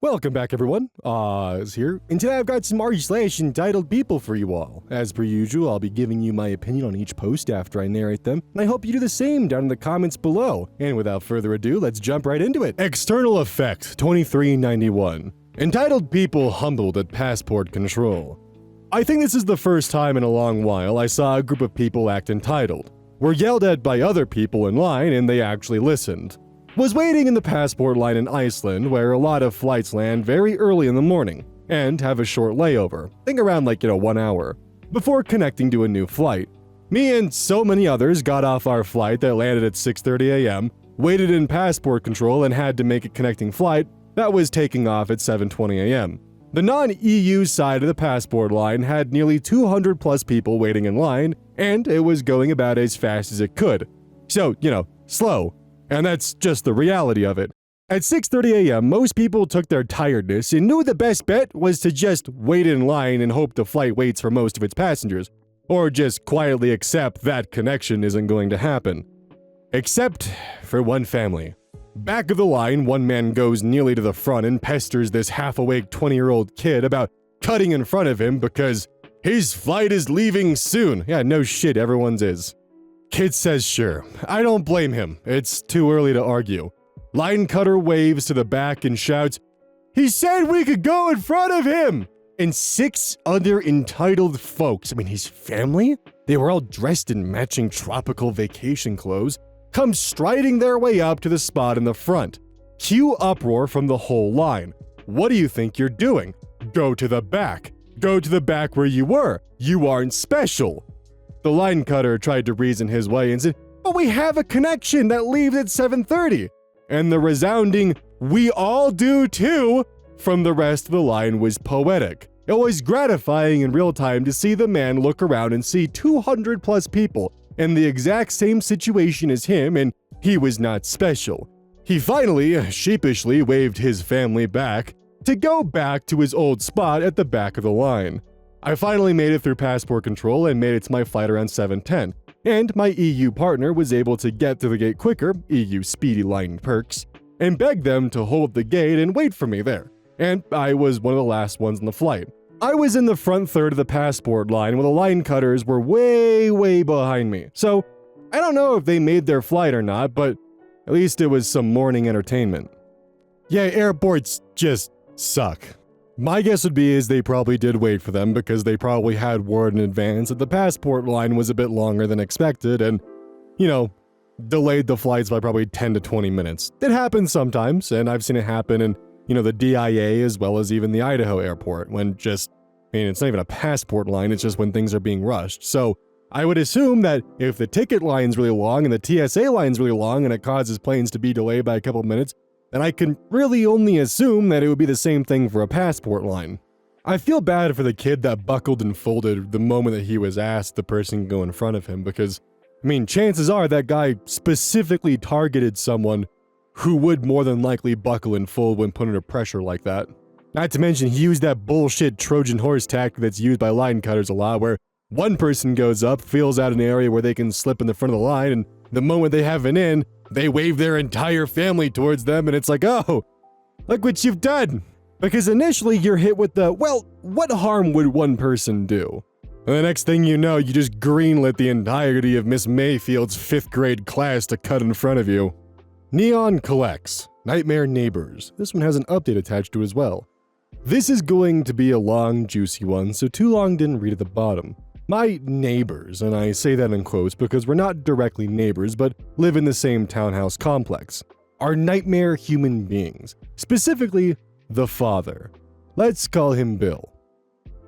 Welcome back, everyone. Oz here, and today I've got some r/entitled people for you all. As per usual, I'll be giving you my opinion on each post after I narrate them, and I hope you do the same down in the comments below. And without further ado, let's jump right into it. External Effect 2391. Entitled people humbled at passport control. I think this is the first time in a long while I saw a group of people act entitled. Were yelled at by other people in line and they actually listened. Was waiting in the passport line in Iceland, where a lot of flights land very early in the morning and have a short layover, think around 1 hour, before connecting to a new flight. Me and so many others got off our flight that landed at 6:30 a.m., waited in passport control and had to make a connecting flight that was taking off at 7:20 a.m. The non-EU side of the passport line had nearly 200 plus people waiting in line, and it was going about as fast as it could. So, slow. And that's just the reality of it. At 6:30 a.m., most people took their tiredness and knew the best bet was to just wait in line and hope the flight waits for most of its passengers, or just quietly accept that connection isn't going to happen. Except for one family. Back of the line, one man goes nearly to the front and pesters this half-awake 20-year-old kid about cutting in front of him because his flight is leaving soon. Yeah, no shit, everyone's is. Kid says sure. I don't blame him. It's too early to argue. Line cutter waves to the back and shouts, "He said we could go in front of him!" And 6 other entitled folks, his family, they were all dressed in matching tropical vacation clothes, come striding their way up to the spot in the front. Cue uproar from the whole line. What do you think you're doing? Go to the back. Go to the back where you were. You aren't special. The line cutter tried to reason his way and said, "But we have a connection that leaves at 7:30. And the resounding, "We all do too," from the rest of the line was poetic. It was gratifying in real time to see the man look around and see 200 plus people in the exact same situation as him, and he was not special. He finally, sheepishly waved his family back to go back to his old spot at the back of the line. I finally made it through passport control and made it to my flight around 7:10, and my EU partner was able to get to the gate quicker, EU speedy line perks, and begged them to hold the gate and wait for me there, and I was one of the last ones on the flight. I was in the front third of the passport line while the line cutters were way behind me, so I don't know if they made their flight or not, but at least it was some morning entertainment. Yeah, airports just suck. My guess would be is they probably did wait for them because they probably had word in advance that the passport line was a bit longer than expected and, delayed the flights by probably 10 to 20 minutes. It happens sometimes, and I've seen it happen in, the DIA as well as even the Idaho airport when it's not even a passport line, it's just when things are being rushed. So I would assume that if the ticket line's really long and the TSA line's really long and it causes planes to be delayed by a couple minutes, then I can really only assume that it would be the same thing for a passport line. I feel bad for the kid that buckled and folded the moment that he was asked the person to go in front of him because, chances are that guy specifically targeted someone who would more than likely buckle and fold when put under pressure like that. Not to mention he used that bullshit Trojan horse tactic that's used by line cutters a lot where one person goes up, feels out an area where they can slip in the front of the line, and the moment they have an in, they wave their entire family towards them, and it's like, oh, look what you've done. Because initially you're hit with the, well, what harm would one person do? And the next thing you know, you just greenlit the entirety of Miss Mayfield's 5th grade class to cut in front of you. Neon collects. Nightmare Neighbors. This one has an update attached to it as well. This is going to be a long, juicy one, so too long didn't read at the bottom. My neighbors, and I say that in quotes because we're not directly neighbors but live in the same townhouse complex, are nightmare human beings, specifically the father. Let's call him Bill.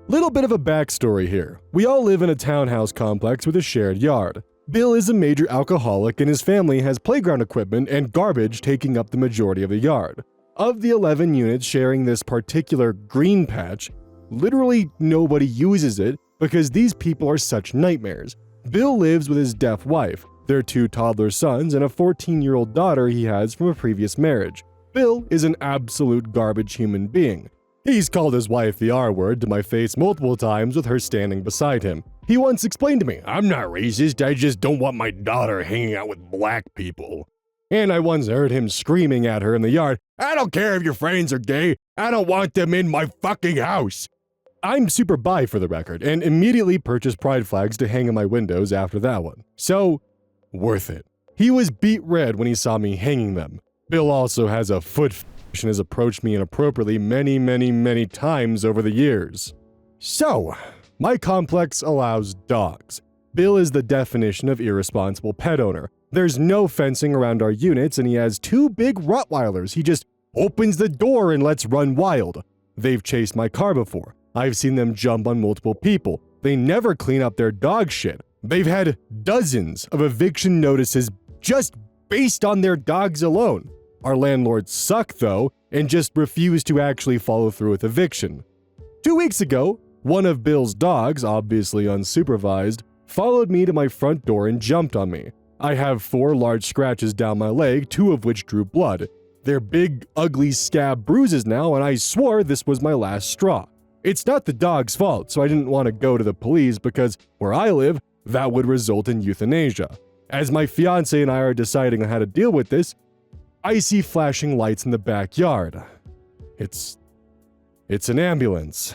Little bit of a backstory here. We all live in a townhouse complex with a shared yard. Bill is a major alcoholic and his family has playground equipment and garbage taking up the majority of the yard. Of the 11 units sharing this particular green patch, literally nobody uses it because these people are such nightmares. Bill lives with his deaf wife, their 2 toddler sons, and a 14-year-old daughter he has from a previous marriage. Bill is an absolute garbage human being. He's called his wife the R-word to my face multiple times with her standing beside him. He once explained to me, "I'm not racist, I just don't want my daughter hanging out with black people." And I once heard him screaming at her in the yard, "I don't care if your friends are gay, I don't want them in my fucking house." I'm super bi for the record, and immediately purchased pride flags to hang in my windows after that one. So, worth it. He was beet red when he saw me hanging them. Bill also has a foot fetish and has approached me inappropriately many times over the years. So, my complex allows dogs. Bill is the definition of irresponsible pet owner. There's no fencing around our units, and he has 2 big Rottweilers. He just opens the door and lets run wild. They've chased my car before. I've seen them jump on multiple people. They never clean up their dog shit. They've had dozens of eviction notices just based on their dogs alone. Our landlords suck, though, and just refuse to actually follow through with eviction. 2 weeks ago, one of Bill's dogs, obviously unsupervised, followed me to my front door and jumped on me. I have 4 large scratches down my leg, 2 of which drew blood. They're big, ugly scab bruises now, and I swore this was my last straw. It's not the dog's fault, so I didn't want to go to the police because where I live, that would result in euthanasia. As my fiance and I are deciding on how to deal with this, I see flashing lights in the backyard. It's an ambulance.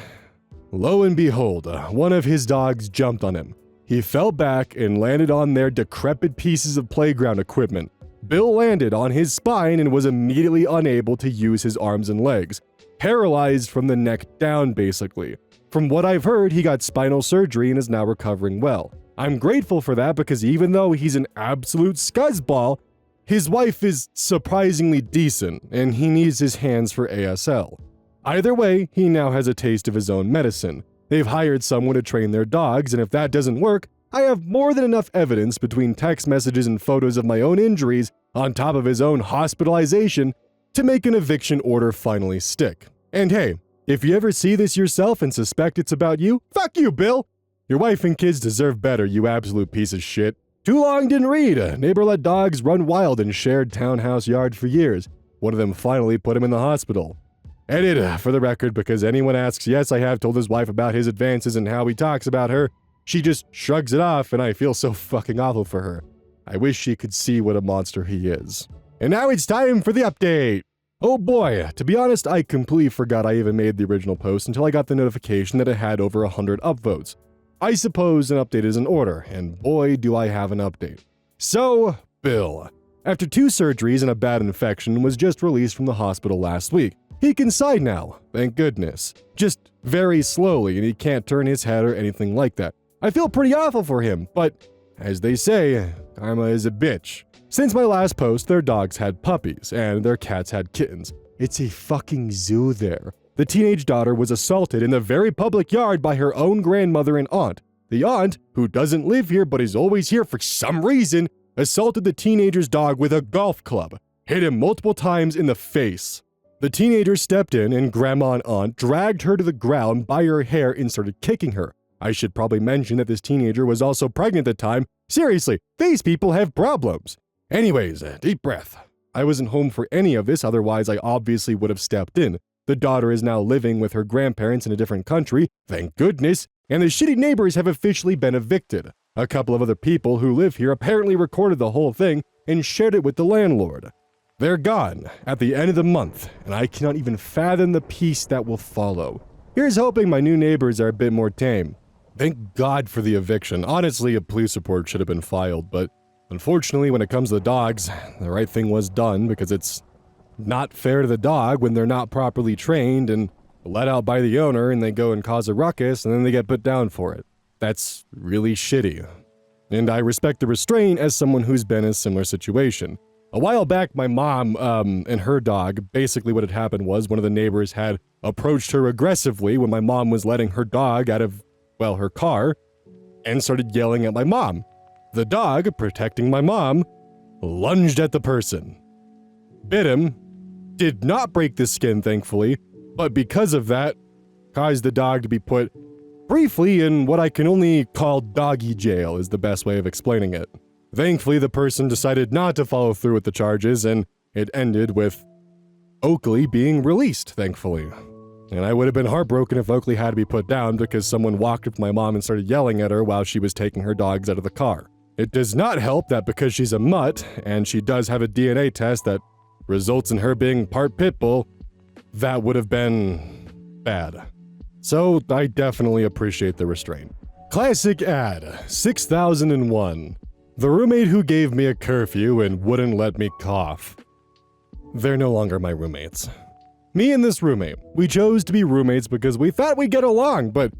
Lo and behold, one of his dogs jumped on him. He fell back and landed on their decrepit pieces of playground equipment. Bill landed on his spine and was immediately unable to use his arms and legs. Paralyzed from the neck down, basically. From what I've heard, he got spinal surgery and is now recovering well. I'm grateful for that because even though he's an absolute scuzzball, his wife is surprisingly decent and he needs his hands for ASL. Either way, he now has a taste of his own medicine. They've hired someone to train their dogs, and if that doesn't work, I have more than enough evidence between text messages and photos of my own injuries, on top of his own hospitalization, to make an eviction order finally stick. And hey, if you ever see this yourself and suspect it's about you, fuck you, Bill! Your wife and kids deserve better, you absolute piece of shit. Too long didn't read. Neighbor let dogs run wild in shared townhouse yard for years. One of them finally put him in the hospital. Edit, for the record, because anyone asks, yes, I have told his wife about his advances and how he talks about her. She just shrugs it off, and I feel so fucking awful for her. I wish she could see what a monster he is. And now it's time for the update! Oh boy, to be honest, I completely forgot I even made the original post until I got the notification that it had over 100 upvotes. I suppose an update is in order, and boy do I have an update. So, Bill, after 2 surgeries and a bad infection, was just released from the hospital last week. He can sigh now, thank goodness. Just very slowly, and he can't turn his head or anything like that. I feel pretty awful for him, but as they say, karma is a bitch. Since my last post, their dogs had puppies, and their cats had kittens. It's a fucking zoo there. The teenage daughter was assaulted in the very public yard by her own grandmother and aunt. The aunt, who doesn't live here but is always here for some reason, assaulted the teenager's dog with a golf club, hit him multiple times in the face. The teenager stepped in and grandma and aunt dragged her to the ground by her hair and started kicking her. I should probably mention that this teenager was also pregnant at the time. Seriously, these people have problems. Anyways, deep breath. I wasn't home for any of this, otherwise I obviously would have stepped in. The daughter is now living with her grandparents in a different country, thank goodness, and the shitty neighbors have officially been evicted. A couple of other people who live here apparently recorded the whole thing and shared it with the landlord. They're gone at the end of the month, and I cannot even fathom the peace that will follow. Here's hoping my new neighbors are a bit more tame. Thank God for the eviction. Honestly, a police report should have been filed, but unfortunately, when it comes to the dogs, the right thing was done because it's not fair to the dog when they're not properly trained and let out by the owner and they go and cause a ruckus and then they get put down for it. That's really shitty. And I respect the restraint as someone who's been in a similar situation. A while back, my mom and her dog, basically what had happened was one of the neighbors had approached her aggressively when my mom was letting her dog out of, well, her car, and started yelling at my mom. The dog, protecting my mom, lunged at the person. Bit him, did not break the skin, thankfully, but because of that, caused the dog to be put briefly in what I can only call doggy jail is the best way of explaining it. Thankfully, the person decided not to follow through with the charges, and it ended with Oakley being released, thankfully. And I would have been heartbroken if Oakley had to be put down because someone walked up to my mom and started yelling at her while she was taking her dogs out of the car. It does not help that because she's a mutt, and she does have a DNA test that results in her being part pit bull, that would have been bad. So I definitely appreciate the restraint. Classic ad, 6001. The roommate who gave me a curfew and wouldn't let me cough. They're no longer my roommates. Me and this roommate, we chose to be roommates because we thought we'd get along, but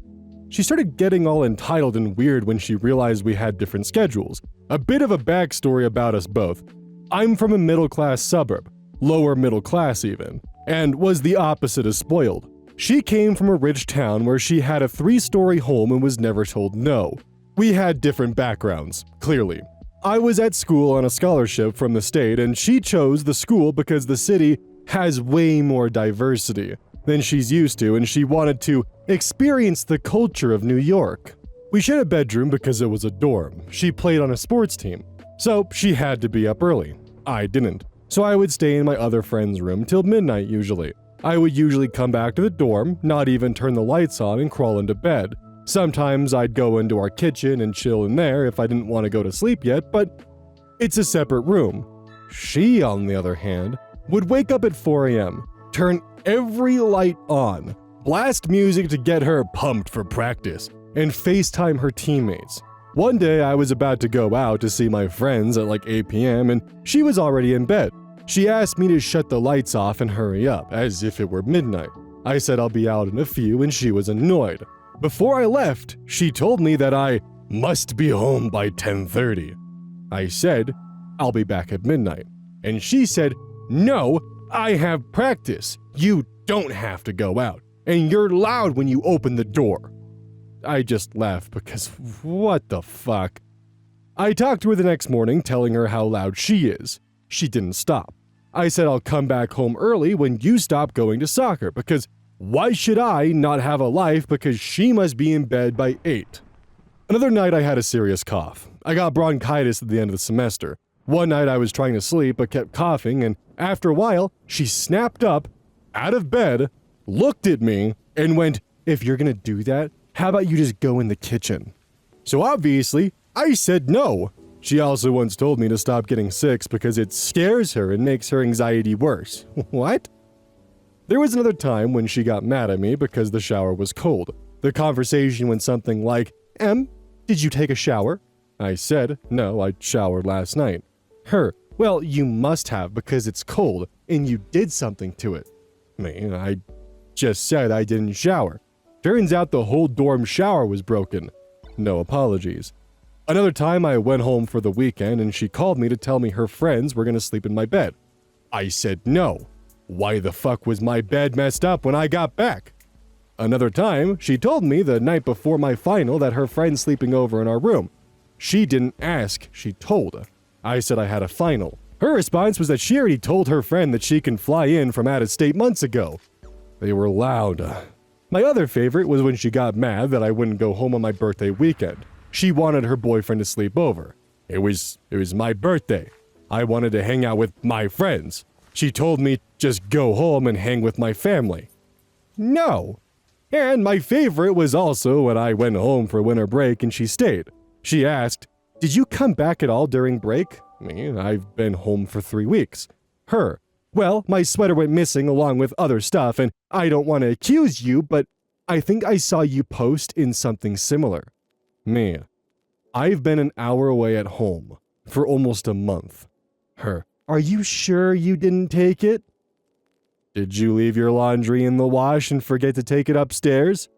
she started getting all entitled and weird when she realized we had different schedules. A bit of a backstory about us both. I'm from a middle-class suburb, lower middle class even, and was the opposite of spoiled. She came from a rich town where she had a 3-story home and was never told no. We had different backgrounds, clearly. I was at school on a scholarship from the state, and she chose the school because the city has way more diversity than she's used to, and she wanted to experience the culture of New York. We shared a bedroom because it was a dorm. She played on a sports team, so she had to be up early. I didn't, so I would stay in my other friend's room till midnight usually. I would usually come back to the dorm, not even turn the lights on, and crawl into bed. Sometimes I'd go into our kitchen and chill in there if I didn't want to go to sleep yet, but it's a separate room. She, on the other hand, would wake up at 4 a.m., turn every light on, blast music to get her pumped for practice, and FaceTime her teammates. One day I was about to go out to see my friends at like 8 p.m. and she was already in bed. She asked me to shut the lights off and hurry up, as if it were midnight. I said I'll be out in a few, and she was annoyed. Before I left, she told me that I must be home by 10:30. I said, I'll be back at midnight. And she said, no, I have practice. You don't have to go out. And you're loud when you open the door. I just laughed because what the fuck? I talked to her the next morning telling her how loud she is. She didn't stop. I said I'll come back home early when you stop going to soccer because why should I not have a life because she must be in bed by 8? Another night I had a serious cough. I got bronchitis at the end of the semester. One night I was trying to sleep but kept coughing, and after a while she snapped up, out of bed, looked at me, and went, if you're gonna do that, how about you just go in the kitchen? So obviously, I said no. She also once told me to stop getting sick because it scares her and makes her anxiety worse. What? There was another time when she got mad at me because the shower was cold. The conversation went something like, did you take a shower? I said, no, I showered last night. Her, well, you must have because it's cold and you did something to it. Me, I just said I didn't shower. Turns out the whole dorm shower was broken. No apologies. Another time I went home for the weekend and she called me to tell me her friends were gonna sleep in my bed. I said no. Why the fuck was my bed messed up when I got back? Another time, she told me the night before my final that her friend's sleeping over in our room. She didn't ask, she told. I said I had a final. Her response was that she already told her friend that she can fly in from out of state months ago. They were loud. My other favorite was when she got mad that I wouldn't go home on my birthday weekend. She wanted her boyfriend to sleep over. It was my birthday. I wanted to hang out with my friends. She told me just go home and hang with my family. No. And my favorite was also when I went home for winter break and she stayed. She asked, did you come back at all during break? Me, I've been home for 3 weeks. Her, well, my sweater went missing along with other stuff and I don't want to accuse you, but I think I saw you post in something similar. Me, I've been an hour away at home for almost a month. Her, are you sure you didn't take it? Did you leave your laundry in the wash and forget to take it upstairs?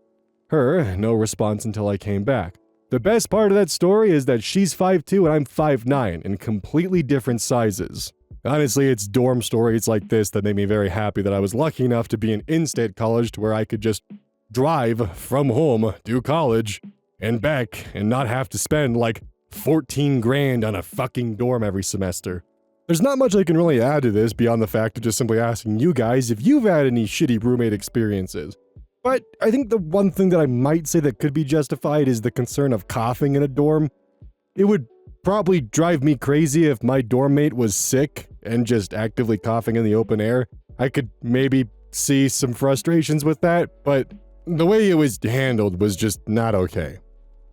Her, no response until I came back. The best part of that story is that she's 5'2" and I'm 5'9", in completely different sizes. Honestly, it's dorm stories like this that made me very happy that I was lucky enough to be in in-state college to where I could just drive from home to college and back and not have to spend like 14 grand on a fucking dorm every semester. There's not much I can really add to this beyond the fact of just simply asking you guys if you've had any shitty roommate experiences. But I think the one thing that I might say that could be justified is the concern of coughing in a dorm. It would probably drive me crazy if my dorm mate was sick and just actively coughing in the open air. I could maybe see some frustrations with that, but the way it was handled was just not okay.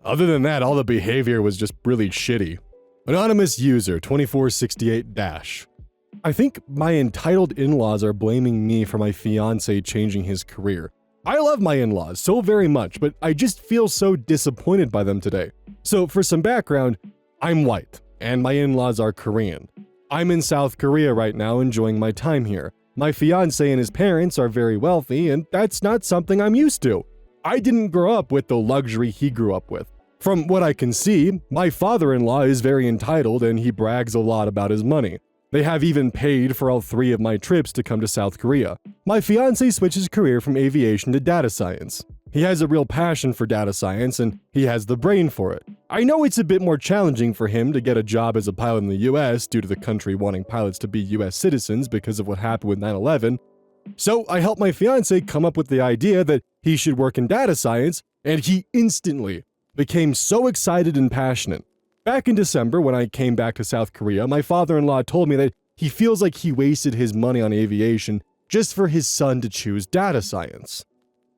Other than that, all the behavior was just really shitty. Anonymous user 2468-. I think my entitled in-laws are blaming me for my fiancé changing his career. I love my in-laws so very much, but I just feel so disappointed by them today. So for some background, I'm white, and my in-laws are Korean. I'm in South Korea right now enjoying my time here. My fiancé and his parents are very wealthy, and that's not something I'm used to. I didn't grow up with the luxury he grew up with. From what I can see, my father-in-law is very entitled and he brags a lot about his money. They have even paid for all 3 of my trips to come to South Korea. My fiancé switched his career from aviation to data science. He has a real passion for data science and he has the brain for it. I know it's a bit more challenging for him to get a job as a pilot in the US due to the country wanting pilots to be US citizens because of what happened with 9/11. So I helped my fiancé come up with the idea that he should work in data science, and he instantly became so excited and passionate. Back in December, when I came back to South Korea, my father-in-law told me that he feels like he wasted his money on aviation just for his son to choose data science.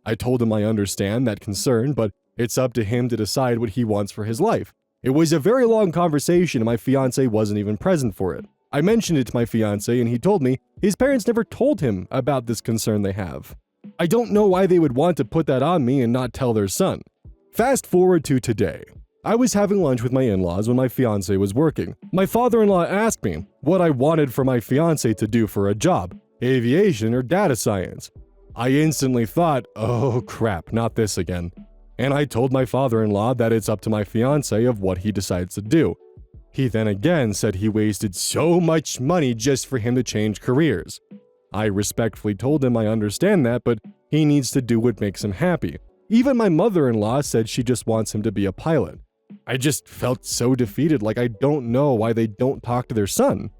I told him I understand that concern, but it's up to him to decide what he wants for his life. It was a very long conversation and my fiancé wasn't even present for it. I mentioned it to my fiancé and he told me his parents never told him about this concern they have. I don't know why they would want to put that on me and not tell their son. Fast forward to today. I was having lunch with my in-laws when my fiancé was working. My father-in-law asked me what I wanted for my fiancé to do for a job, aviation or data science. I instantly thought, oh crap, not this again. And I told my father-in-law that it's up to my fiancé of what he decides to do. He then again said he wasted so much money just for him to change careers. I respectfully told him I understand that, but he needs to do what makes him happy. Even my mother-in-law said she just wants him to be a pilot. I just felt so defeated, like I don't know why they don't talk to their son.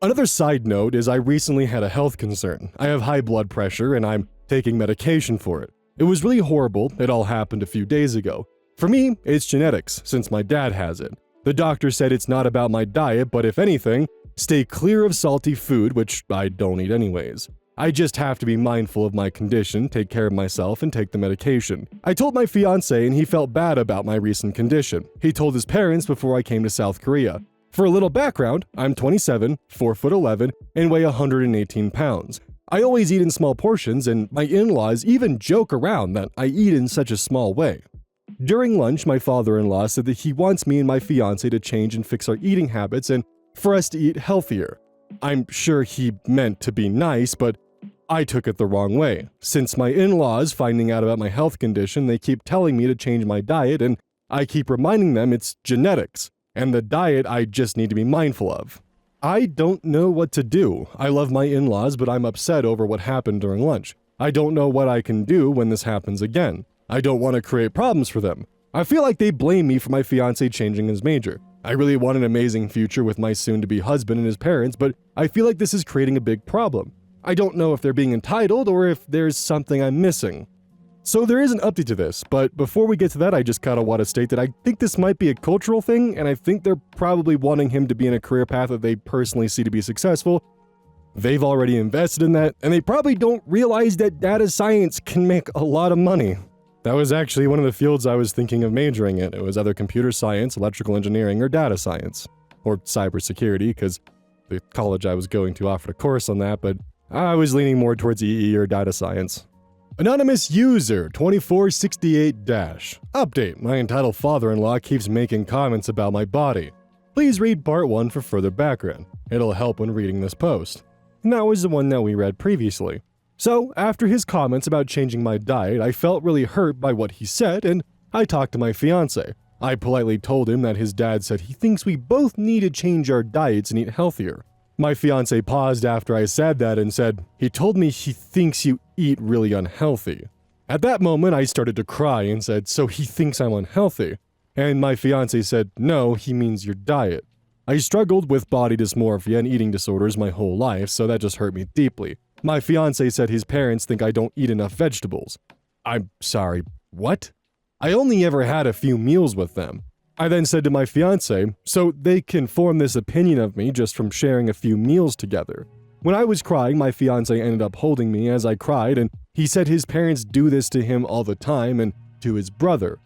Another side note is I recently had a health concern. I have high blood pressure and I'm taking medication for it. It was really horrible. It all happened a few days ago. For me, it's genetics, since my dad has it. The doctor said it's not about my diet, but if anything, stay clear of salty food, which I don't eat anyways. I just have to be mindful of my condition, take care of myself, and take the medication. I told my fiancé and he felt bad about my recent condition. He told his parents before I came to South Korea. For a little background, I'm 27, 4'11", and weigh 118 pounds. I always eat in small portions, and my in-laws even joke around that I eat in such a small way. During lunch, my father-in-law said that he wants me and my fiancé to change and fix our eating habits and for us to eat healthier. I'm sure he meant to be nice, but I took it the wrong way. Since my in-laws finding out about my health condition, they keep telling me to change my diet, and I keep reminding them it's genetics, and the diet I just need to be mindful of. I don't know what to do. I love my in-laws, but I'm upset over what happened during lunch. I don't know what I can do when this happens again. I don't want to create problems for them. I feel like they blame me for my fiancé changing his major. I really want an amazing future with my soon-to-be husband and his parents, but I feel like this is creating a big problem. I don't know if they're being entitled or if there's something I'm missing. So there is an update to this, but before we get to that, I just kind of want to state that I think this might be a cultural thing, and I think they're probably wanting him to be in a career path that they personally see to be successful. They've already invested in that, and they probably don't realize that data science can make a lot of money. That was actually one of the fields I was thinking of majoring in. It was either computer science, electrical engineering, or data science. Or cybersecurity, because the college I was going to offered a course on that, but I was leaning more towards EE or data science. Anonymous user 2468- Update, my entitled father-in-law keeps making comments about my body. Please read part 1 for further background. It'll help when reading this post. And that was the one that we read previously. So, after his comments about changing my diet, I felt really hurt by what he said, and I talked to my fiancé. I politely told him that his dad said he thinks we both need to change our diets and eat healthier. My fiancé paused after I said that and said, he told me he thinks you eat really unhealthy. At that moment, I started to cry and said, so he thinks I'm unhealthy. And my fiancé said, no, he means your diet. I struggled with body dysmorphia and eating disorders my whole life, so that just hurt me deeply. My fiancé said his parents think I don't eat enough vegetables. I'm sorry, what? I only ever had a few meals with them. I then said to my fiancé, so they can form this opinion of me just from sharing a few meals together. When I was crying, my fiancé ended up holding me as I cried, and he said his parents do this to him all the time and to his brother.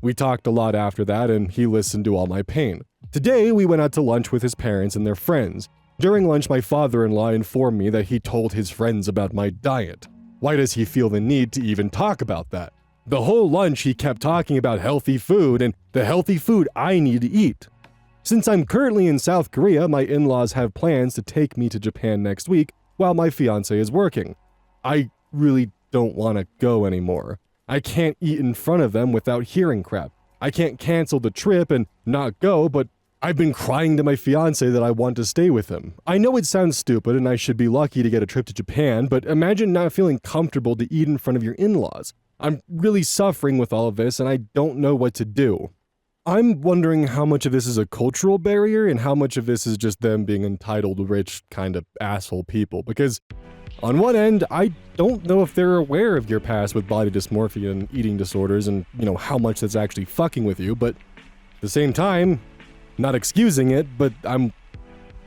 We talked a lot after that, and he listened to all my pain. Today, we went out to lunch with his parents and their friends. During lunch, my father-in-law informed me that he told his friends about my diet. Why does he feel the need to even talk about that? The whole lunch, he kept talking about healthy food and the healthy food I need to eat. Since I'm currently in South Korea, my in-laws have plans to take me to Japan next week while my fiancé is working. I really don't want to go anymore. I can't eat in front of them without hearing crap. I can't cancel the trip and not go, but I've been crying to my fiancé that I want to stay with him. I know it sounds stupid and I should be lucky to get a trip to Japan, but imagine not feeling comfortable to eat in front of your in-laws. I'm really suffering with all of this and I don't know what to do. I'm wondering how much of this is a cultural barrier and how much of this is just them being entitled, rich, kind of asshole people, because on one end, I don't know if they're aware of your past with body dysmorphia and eating disorders and, how much that's actually fucking with you, but at the same time, not excusing it, but I'm,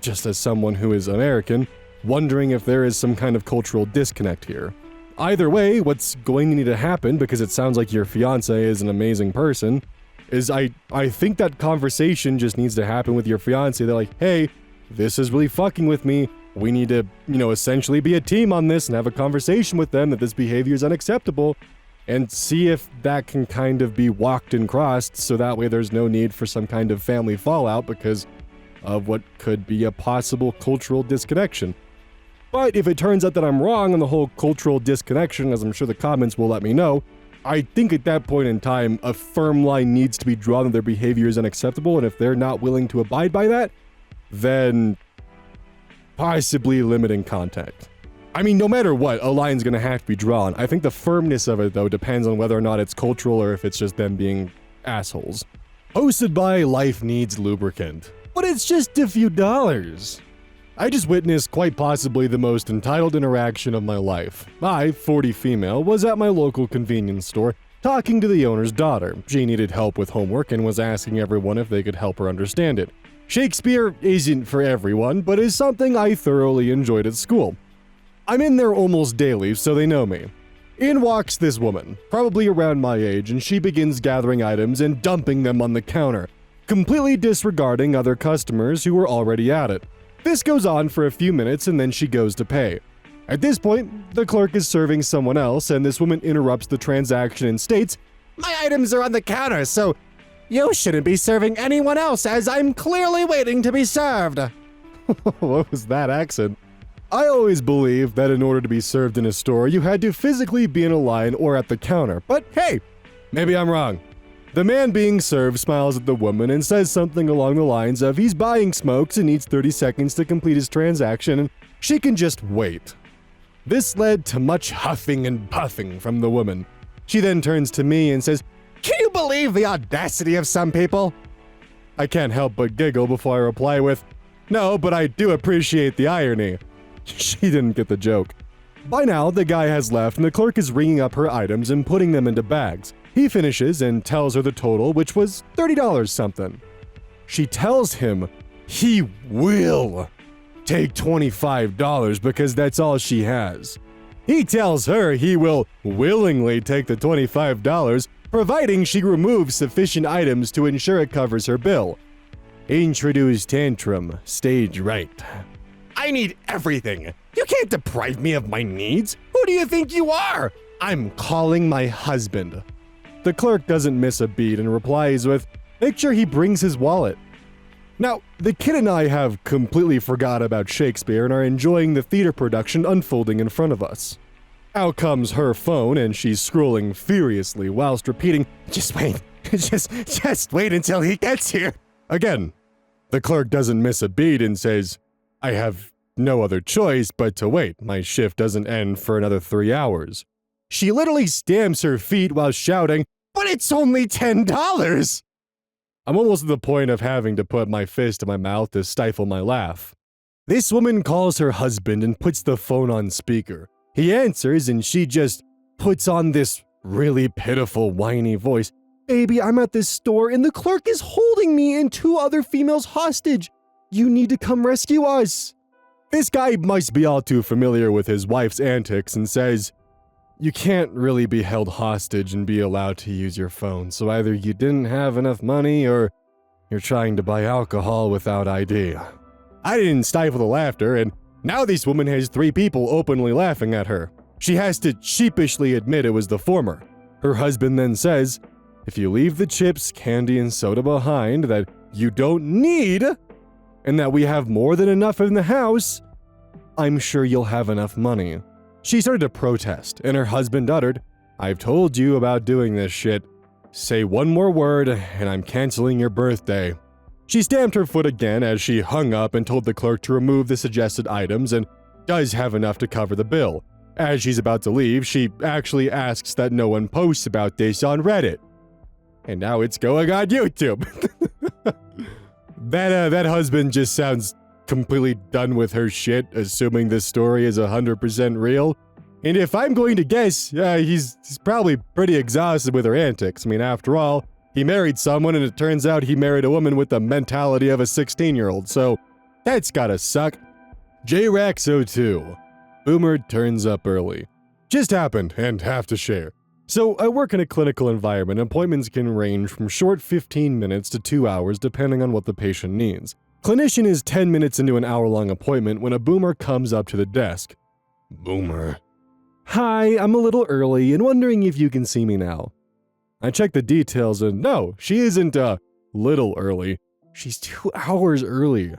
just as someone who is American, wondering if there is some kind of cultural disconnect here. Either way, what's going to need to happen, because it sounds like your fiancé is an amazing person, is I think that conversation just needs to happen with your fiancé. They're like, hey, this is really fucking with me. We need to, essentially be a team on this and have a conversation with them that this behavior is unacceptable and see if that can kind of be walked and crossed so that way there's no need for some kind of family fallout because of what could be a possible cultural disconnection. But if it turns out that I'm wrong on the whole cultural disconnection, as I'm sure the comments will let me know, I think at that point in time, a firm line needs to be drawn that their behavior is unacceptable, and if they're not willing to abide by that, then possibly limiting contact. I mean, no matter what, a line's gonna have to be drawn. I think the firmness of it, though, depends on whether or not it's cultural or if it's just them being assholes. Hosted by Life Needs Lubricant. But it's just a few dollars. I just witnessed quite possibly the most entitled interaction of my life. I, 40 female, was at my local convenience store talking to the owner's daughter. She needed help with homework and was asking everyone if they could help her understand it. Shakespeare isn't for everyone, but is something I thoroughly enjoyed at school. I'm in there almost daily, so they know me. In walks this woman, probably around my age, and she begins gathering items and dumping them on the counter, completely disregarding other customers who were already at it. This goes on for a few minutes and then she goes to pay. At this point, the clerk is serving someone else and this woman interrupts the transaction and states, "My items are on the counter, so you shouldn't be serving anyone else as I'm clearly waiting to be served." What was that accent? I always believed that in order to be served in a store, you had to physically be in a line or at the counter, but hey, maybe I'm wrong. The man being served smiles at the woman and says something along the lines of he's buying smokes and needs 30 seconds to complete his transaction and she can just wait. This led to much huffing and puffing from the woman. She then turns to me and says, "Can you believe the audacity of some people?" I can't help but giggle before I reply with, "No, but I do appreciate the irony." She didn't get the joke. By now, the guy has left and the clerk is ringing up her items and putting them into bags. He finishes and tells her the total, which was $30 something. She tells him he will take $25 because that's all she has. He tells her he will willingly take the $25, providing she removes sufficient items to ensure it covers her bill. Introduce tantrum, stage right. I need everything. You can't deprive me of my needs. Who do you think you are? I'm calling my husband. The clerk doesn't miss a beat and replies with, "Make sure he brings his wallet." Now, the kid and I have completely forgot about Shakespeare and are enjoying the theater production unfolding in front of us. Out comes her phone and she's scrolling furiously whilst repeating, "Just wait, just wait until he gets here." Again, the clerk doesn't miss a beat and says, "I have no other choice but to wait. My shift doesn't end for another 3 hours." She literally stamps her feet while shouting, "But it's only $10! I'm almost at the point of having to put my fist in my mouth to stifle my laugh. This woman calls her husband and puts the phone on speaker. He answers and she just puts on this really pitiful, whiny voice. "Baby, I'm at this store and the clerk is holding me and 2 other females hostage. You need to come rescue us." This guy must be all too familiar with his wife's antics and says, "You can't really be held hostage and be allowed to use your phone, so either you didn't have enough money or You're trying to buy alcohol without ID. I didn't stifle the laughter, and now this woman has 3 people openly laughing at her. She has to sheepishly admit it was the former. Her husband then says, if you leave the chips, candy, and soda behind that you don't need, and that we have more than enough in the house, I'm sure you'll have enough money. She started to protest, and her husband uttered, I've told you about doing this shit. Say one more word, and I'm canceling your birthday. She stamped her foot again as she hung up and told the clerk to remove the suggested items and does have enough to cover the bill. As she's about to leave, she actually asks that no one posts about this on Reddit. And now it's going on YouTube. That husband just sounds completely done with her shit, assuming this story is 100% real. And if I'm going to guess, he's probably pretty exhausted with her antics. I mean, after all, he married someone and it turns out he married a woman with the mentality of a 16-year-old, so that's gotta suck. JRax02. Boomer turns up early. Just happened and have to share. So I work in a clinical environment. Appointments can range from short 15 minutes to 2 hours depending on what the patient needs. Clinician is 10 minutes into an hour-long appointment when a boomer comes up to the desk. Boomer. Hi, I'm a little early and wondering if you can see me now. I check the details and no, she isn't little early. She's 2 hours early.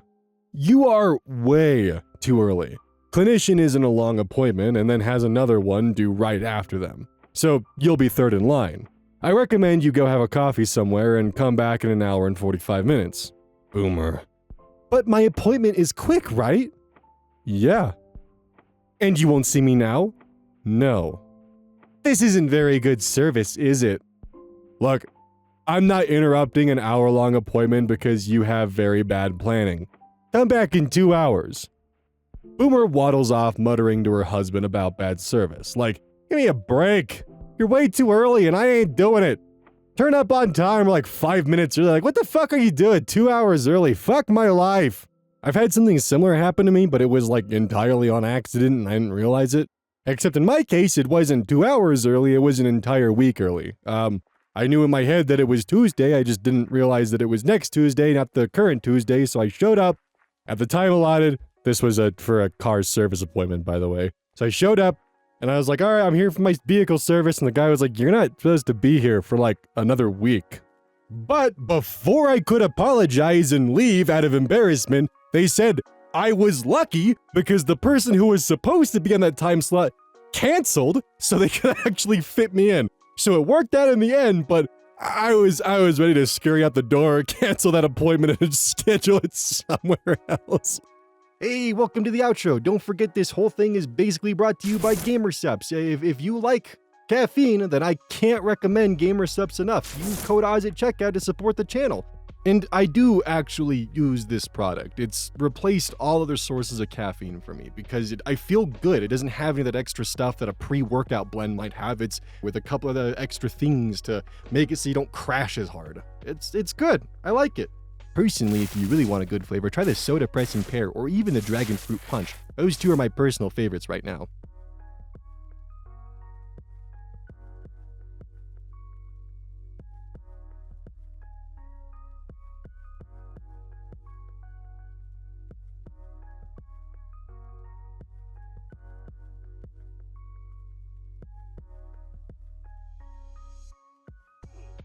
You are way too early. Clinician is in a long appointment and then has another one due right after them. So you'll be third in line. I recommend you go have a coffee somewhere and come back in an hour and 45 minutes. Boomer. But my appointment is quick, right? Yeah. And you won't see me now? No. This isn't very good service, is it? Look, I'm not interrupting an hour-long appointment because you have very bad planning. Come back in 2 hours. Boomer waddles off muttering to her husband about bad service. Like, give me a break. You're way too early and I ain't doing it. Turn up on time like 5 minutes early. Like, what the fuck are you doing 2 hours early? Fuck my life. I've had something similar happen to me, but it was like entirely on accident and I didn't realize it. Except in my case, it wasn't 2 hours early, it was an entire week early. I knew in my head that it was Tuesday, I just didn't realize that it was next Tuesday, not the current Tuesday, so I showed up at the time allotted. This was for a car service appointment, by the way. So I showed up, and I was like, all right, I'm here for my vehicle service, and the guy was like, you're not supposed to be here for like another week. But before I could apologize and leave out of embarrassment, they said I was lucky because the person who was supposed to be on that time slot canceled so they could actually fit me in. So it worked out in the end, but I was ready to scurry out the door, cancel that appointment, and schedule it somewhere else. Hey, welcome to the outro. Don't forget this whole thing is basically brought to you by GamerSupps. If you like caffeine, then I can't recommend GamerSupps enough. Use code Oz at checkout to support the channel. And I do actually use this product. It's replaced all other sources of caffeine for me because I feel good. It doesn't have any of that extra stuff that a pre-workout blend might have. It's with a couple of the extra things to make it so you don't crash as hard. It's good. I like it. Personally, if you really want a good flavor, try the Soda Press and Pear or even the Dragon Fruit Punch. Those two are my personal favorites right now.